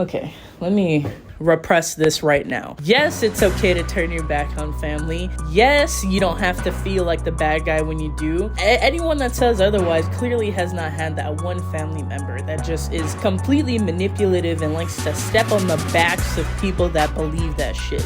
Okay, let me repress this right now. Yes, it's okay to turn your back on family. Yes, you don't have to feel like the bad guy when you do. Anyone that says otherwise clearly has not had that one family member that just is completely manipulative and likes to step on the backs of people that believe that shit.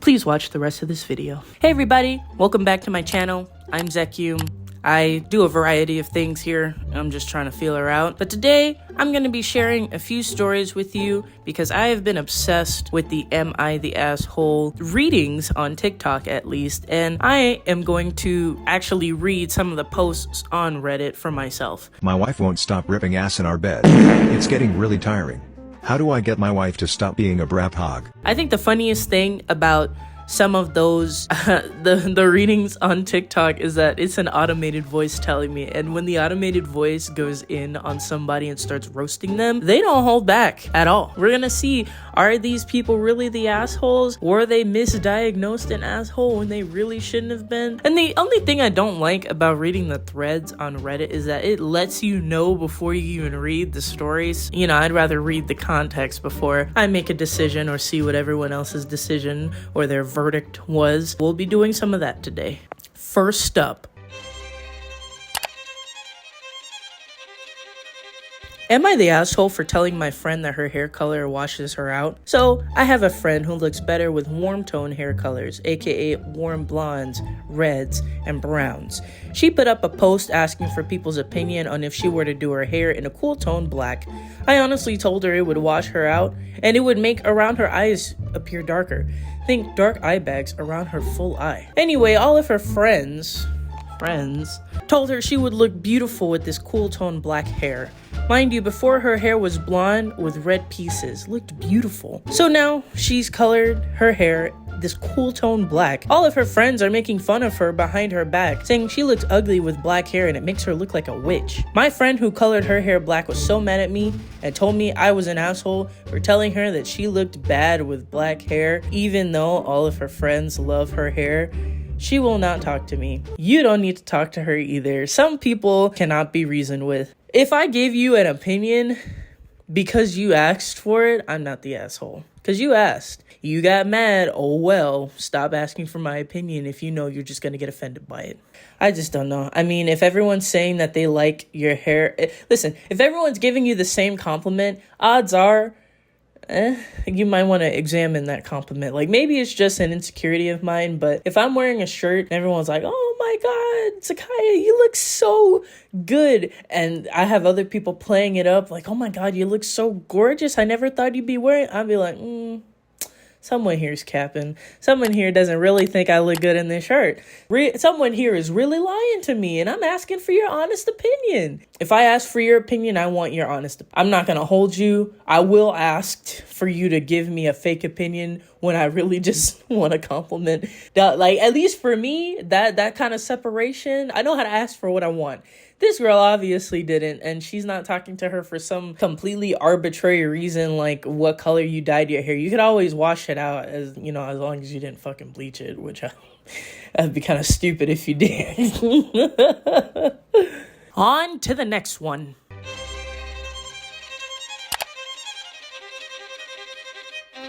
Please watch the rest of this video. Hey everybody, welcome back to my channel. I'm zekkyiah. I do a variety of things here. I'm just trying to feel her out. But today, I'm going to be sharing a few stories with you because I have been obsessed with the Am I the Asshole readings on TikTok at least. And I am going to actually read some of the posts on Reddit for myself. My wife won't stop ripping ass in our bed. It's getting really tiring. How do I get my wife to stop being a brap hog? I think the funniest thing about some of those the readings on TikTok is that it's an automated voice telling me, and when the automated voice goes in on somebody and starts roasting them, they don't hold back at all. We're gonna see, are these people really the assholes? Were they misdiagnosed an asshole when they really shouldn't have been? And the only thing I don't like about reading the threads on Reddit is that it lets you know before you even read the stories. You know, I'd rather read the context before I make a decision or see what everyone else's decision or their verdict was. We'll be doing some of that today. First up, am I the asshole for telling my friend that her hair color washes her out? So, I have a friend who looks better with warm tone hair colors, aka warm blondes, reds, and browns. She put up a post asking for people's opinion on if she were to do her hair in a cool tone black. I honestly told her it would wash her out, and it would make around her eyes appear darker. Think dark eye bags around her full eye. Anyway, all of her friends told her she would look beautiful with this cool tone black hair. Mind you, before her hair was blonde with red pieces, looked beautiful. So now she's colored her hair this cool tone black. All of her friends are making fun of her behind her back, saying she looks ugly with black hair and it makes her look like a witch. My friend who colored her hair black was so mad at me and told me I was an asshole for telling her that she looked bad with black hair, even though all of her friends love her hair. She will not talk to me. You don't need to talk to her either. Some people cannot be reasoned with. If I gave you an opinion because you asked for it, I'm not the asshole. Because you asked. You got mad. Oh well, stop asking for my opinion if you know you're just going to get offended by it. I just don't know. I mean, if everyone's saying that they like your hair... Listen, if everyone's giving you the same compliment, odds are... you might want to examine that compliment. Like, maybe it's just an insecurity of mine, but if I'm wearing a shirt and everyone's like, oh my god, zekkyiah, you look so good, and I have other people playing it up like, oh my god, you look so gorgeous, I never thought you'd be wearing... I'd be like, someone here's capping. Someone here doesn't really think I look good in this shirt. Someone here is really lying to me, and I'm asking for your honest opinion. If I ask for your opinion, I want your honest opinion. I'm not going to hold you. I will ask for you to give me a fake opinion when I really just want a compliment. Like, at least for me, that kind of separation, I know how to ask for what I want. This girl obviously didn't, and she's not talking to her for some completely arbitrary reason, like what color you dyed your hair. You could always wash it out, as you know, as long as you didn't fucking bleach it, which that'd be kind of stupid if you did. On to the next one.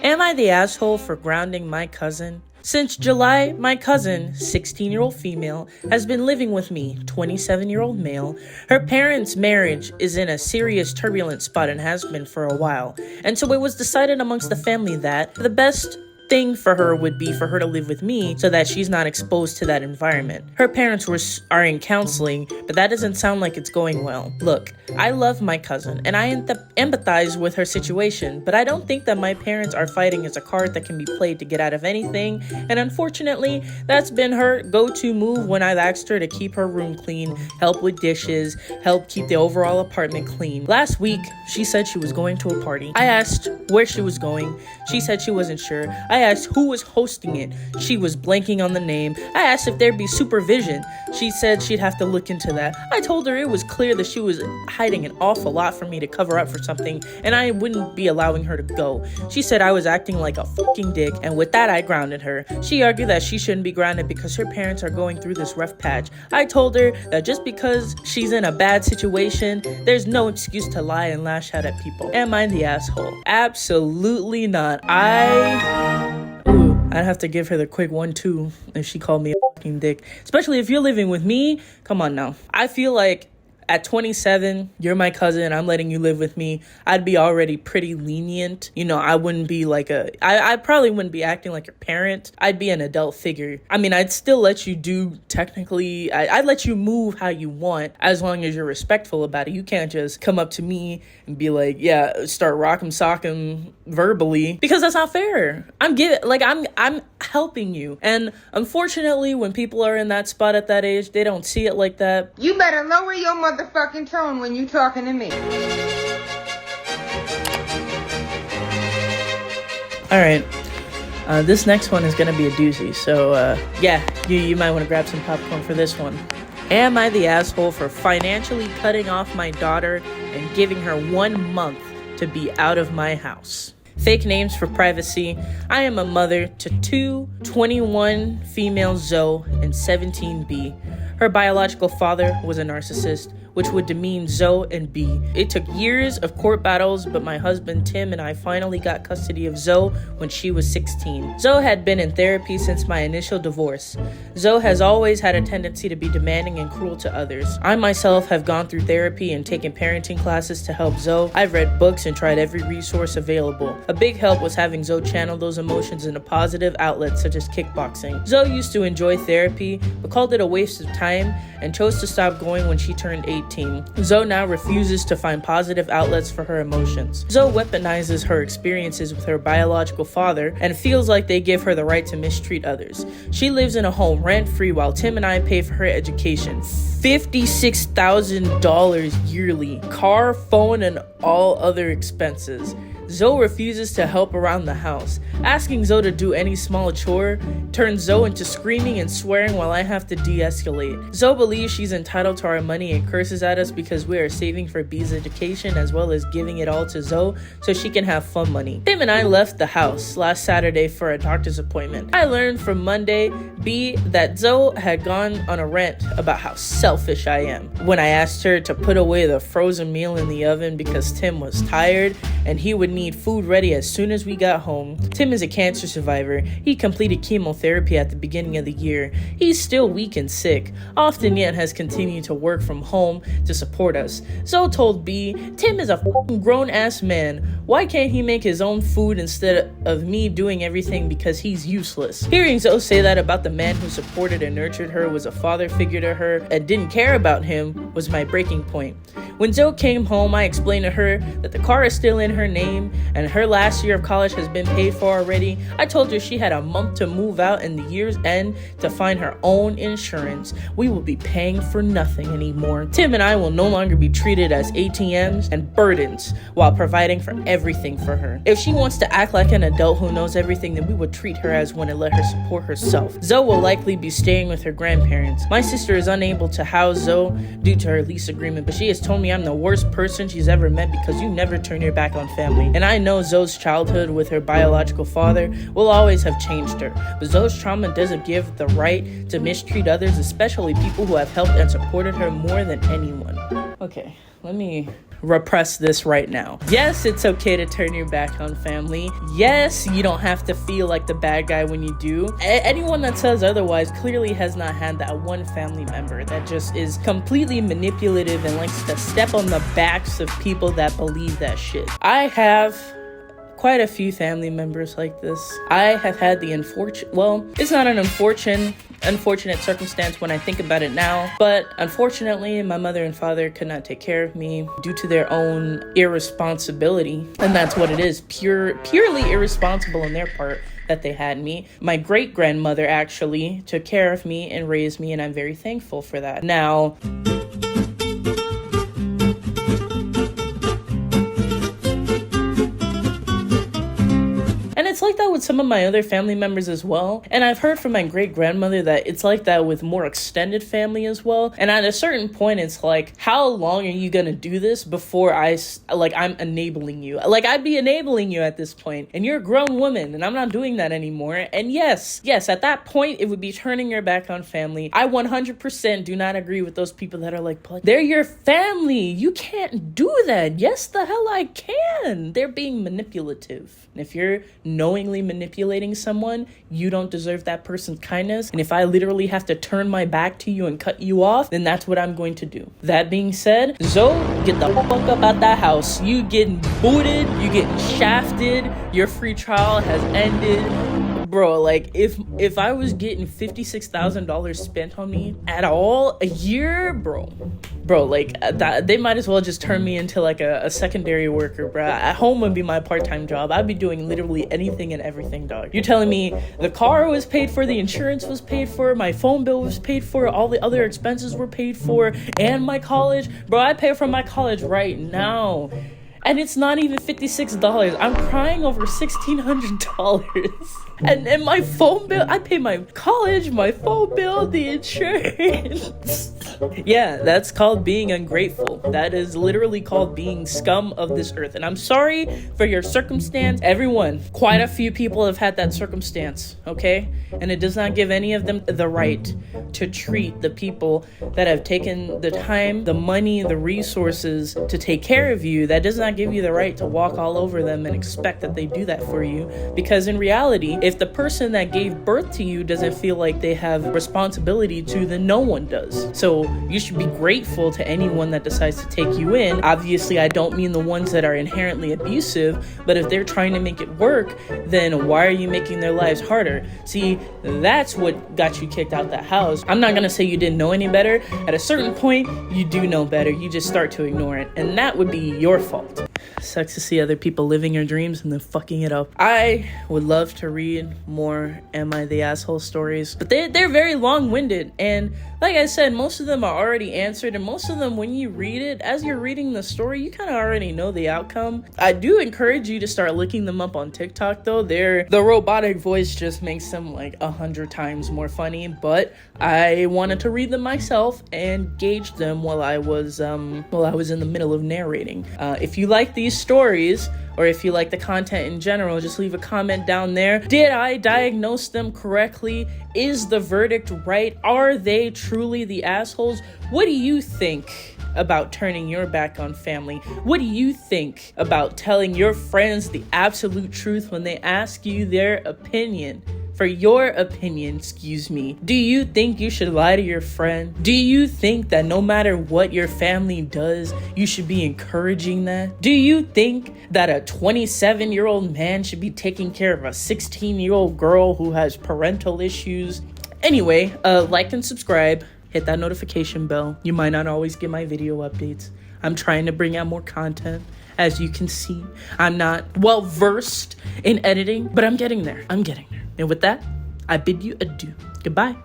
Am I the asshole for grounding my cousin? Since July, my cousin, 16-year-old female, has been living with me, 27-year-old male. Her parents' marriage is in a serious turbulent spot and has been for a while. And so it was decided amongst the family that the best thing for her would be for her to live with me so that she's not exposed to that environment. Her parents are in counseling, but that doesn't sound like it's going well. Look, I love my cousin and I empathize with her situation, but I don't think that my parents are fighting as a card that can be played to get out of anything, and unfortunately, that's been her go-to move when I've asked her to keep her room clean, help with dishes, help keep the overall apartment clean. Last week, she said she was going to a party. I asked where she was going. She said she wasn't sure. I asked who was hosting it. She was blanking on the name. I asked if there'd be supervision. She said she'd have to look into that. I told her it was clear that she was hiding an awful lot from me to cover up for something, and I wouldn't be allowing her to go. She said I was acting like a fucking dick, and with that I grounded her. She argued that she shouldn't be grounded because her parents are going through this rough patch. I told her that just because she's in a bad situation, there's no excuse to lie and lash out at people. Am I the asshole? Absolutely not. I'd have to give her the quick 1-2 if she called me a fucking dick. Especially if you're living with me. Come on now. I feel like at 27, you're my cousin, I'm letting you live with me. I'd be already pretty lenient. You know, I wouldn't be like I probably wouldn't be acting like your parent. I'd be an adult figure. I mean, I'd still let you do technically, I'd let you move how you want as long as you're respectful about it. You can't just come up to me and be like, yeah, start rock'em sock'em verbally, because that's not fair. I'm helping you. And unfortunately, when people are in that spot at that age, they don't see it like that. You better lower your motherfucking tone when you talking to me. All right. This next one is going to be a doozy. So, you might want to grab some popcorn for this one. Am I the asshole for financially cutting off my daughter and giving her 1 month to be out of my house? Fake names for privacy. I am a mother to 2 21 females, Zoe and 17 B. Her biological father was a narcissist, which would demean Zoe and B. It took years of court battles, but my husband Tim and I finally got custody of Zoe when she was 16. Zoe had been in therapy since my initial divorce. Zoe has always had a tendency to be demanding and cruel to others. I myself have gone through therapy and taken parenting classes to help Zoe. I've read books and tried every resource available. A big help was having Zoe channel those emotions into positive outlets such as kickboxing. Zoe used to enjoy therapy, but called it a waste of time and chose to stop going when she turned 18. Zoe now refuses to find positive outlets for her emotions. Zoe weaponizes her experiences with her biological father and feels like they give her the right to mistreat others. She lives in a home rent-free while Tim and I pay for her education. $56,000 yearly, car, phone, and all other expenses. Zoe refuses to help around the house. Asking Zoe to do any small chore turns Zoe into screaming and swearing while I have to de-escalate. Zoe believes she's entitled to our money and curses at us because we are saving for B's education as well as giving it all to Zoe so she can have fun money. Tim and I left the house last Saturday for a doctor's appointment. I learned from Monday B that Zoe had gone on a rant about how selfish I am when I asked her to put away the frozen meal in the oven because Tim was tired and he would need food ready as soon as we got home. Tim is a cancer survivor. He completed chemotherapy at the beginning of the year. He's still weak and sick, often yet has continued to work from home to support us. Zoe told B, Tim is a fucking grown-ass man. Why can't he make his own food instead of me doing everything because he's useless? Hearing Zoe say that about the man who supported and nurtured her, was a father figure to her, and didn't care about him was my breaking point. When Zoe came home, I explained to her that the car is still in her name and her last year of college has been paid for already. I told her she had a month to move out and the year's end to find her own insurance. We will be paying for nothing anymore. Tim and I will no longer be treated as ATMs and burdens while providing for everything for her. If she wants to act like an adult who knows everything, then we would treat her as one and let her support herself. Zoe will likely be staying with her grandparents. My sister is unable to house Zoe due to her lease agreement, but she has told me I'm the worst person she's ever met because you never turn your back on family. And I know Zoe's childhood with her biological father will always have changed her, but Zoe's trauma doesn't give the right to mistreat others, especially people who have helped and supported her more than anyone. Okay, let me repress this right now. Yes, it's okay to turn your back on family. Yes, you don't have to feel like the bad guy when you do. Anyone that says otherwise clearly has not had that one family member that just is completely manipulative and likes to step on the backs of people that believe that shit. I have quite a few family members like this. I have had the it's not an unfortunate circumstance when I think about it now, but unfortunately my mother and father could not take care of me due to their own irresponsibility, and that's what it is, purely irresponsible on their part that they had me. My great-grandmother actually took care of me and raised me, and I'm very thankful for that. Now, like that with some of my other family members as well. And I've heard from my great-grandmother that it's like that with more extended family as well. And at a certain point, it's like, how long are you gonna do this before I'm enabling you? Like, I'd be enabling you at this point, and you're a grown woman, and I'm not doing that anymore. And yes, at that point, it would be turning your back on family. I 100% do not agree with those people that are like, but they're your family. You can't do that. Yes, the hell I can. They're being manipulative. And if you're knowingly manipulating someone, you don't deserve that person's kindness. And if I literally have to turn my back to you and cut you off, then that's what I'm going to do. That being said, Zoe, get the fuck up out that house. You getting booted, you getting shafted, your free trial has ended. Bro, like, if I was getting $56,000 spent on me at all a year, bro, like, that, they might as well just turn me into like a secondary worker, bro. At home would be my part-time job. I'd be doing literally anything and everything, dog. You're telling me the car was paid for, the insurance was paid for, my phone bill was paid for, all the other expenses were paid for, and my college? Bro, I pay for my college right now. And it's not even $56. I'm crying over $1,600. And my phone bill, I pay my college, my phone bill, the insurance. Yeah, that's called being ungrateful. That is literally called being scum of this earth. And I'm sorry for your circumstance. Everyone, quite a few people have had that circumstance, okay? And it does not give any of them the right to treat the people that have taken the time, the money, the resources to take care of you. That does not give you the right to walk all over them and expect that they do that for you. Because in reality, if the person that gave birth to you doesn't feel like they have responsibility to, then no one does. So you should be grateful to anyone that decides to take you in. Obviously, I don't mean the ones that are inherently abusive, but if they're trying to make it work, then why are you making their lives harder? See, that's what got you kicked out that house. I'm not gonna say you didn't know any better. At a certain point, you do know better. You just start to ignore it, and that would be your fault. Sucks to see other people living your dreams and then fucking it up. I would love to read more Am I the Asshole stories, but they're very long-winded, and like I said, most of them are already answered, and most of them, when you read it, as you're reading the story, you kind of already know the outcome. I do encourage you to start looking them up on TikTok, though. The robotic voice just makes them like 100 times more funny, but I wanted to read them myself and gauge them while I was in the middle of narrating. If you like these stories, or if you like the content in general, just leave a comment down there. Did I diagnose them correctly? Is the verdict right? Are they truly the assholes? What do you think about turning your back on family? What do you think about telling your friends the absolute truth when they ask you their opinion? For your opinion, excuse me. Do you think you should lie to your friend? Do you think that no matter what your family does, you should be encouraging that? Do you think that a 27-year-old man should be taking care of a 16-year-old girl who has parental issues? Anyway, like and subscribe. Hit that notification bell. You might not always get my video updates. I'm trying to bring out more content. As you can see, I'm not well versed in editing, but I'm getting there. And with that, I bid you adieu. Goodbye.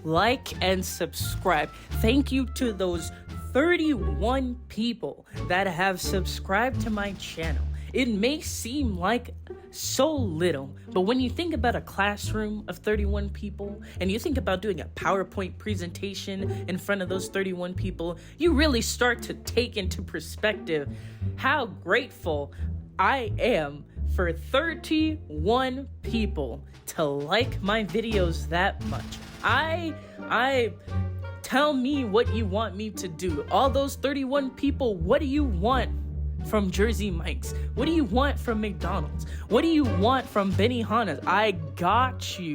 Like and subscribe. Thank you to those 31 people that have subscribed to my channel. It may seem like so little, but when you think about a classroom of 31 people and you think about doing a PowerPoint presentation in front of those 31 people, you really start to take into perspective how grateful I am for 31 people to like my videos that much. I tell me what you want me to do. All those 31 people, what do you want from Jersey Mike's? What do you want from McDonald's? What do you want from Benihana's? I got you.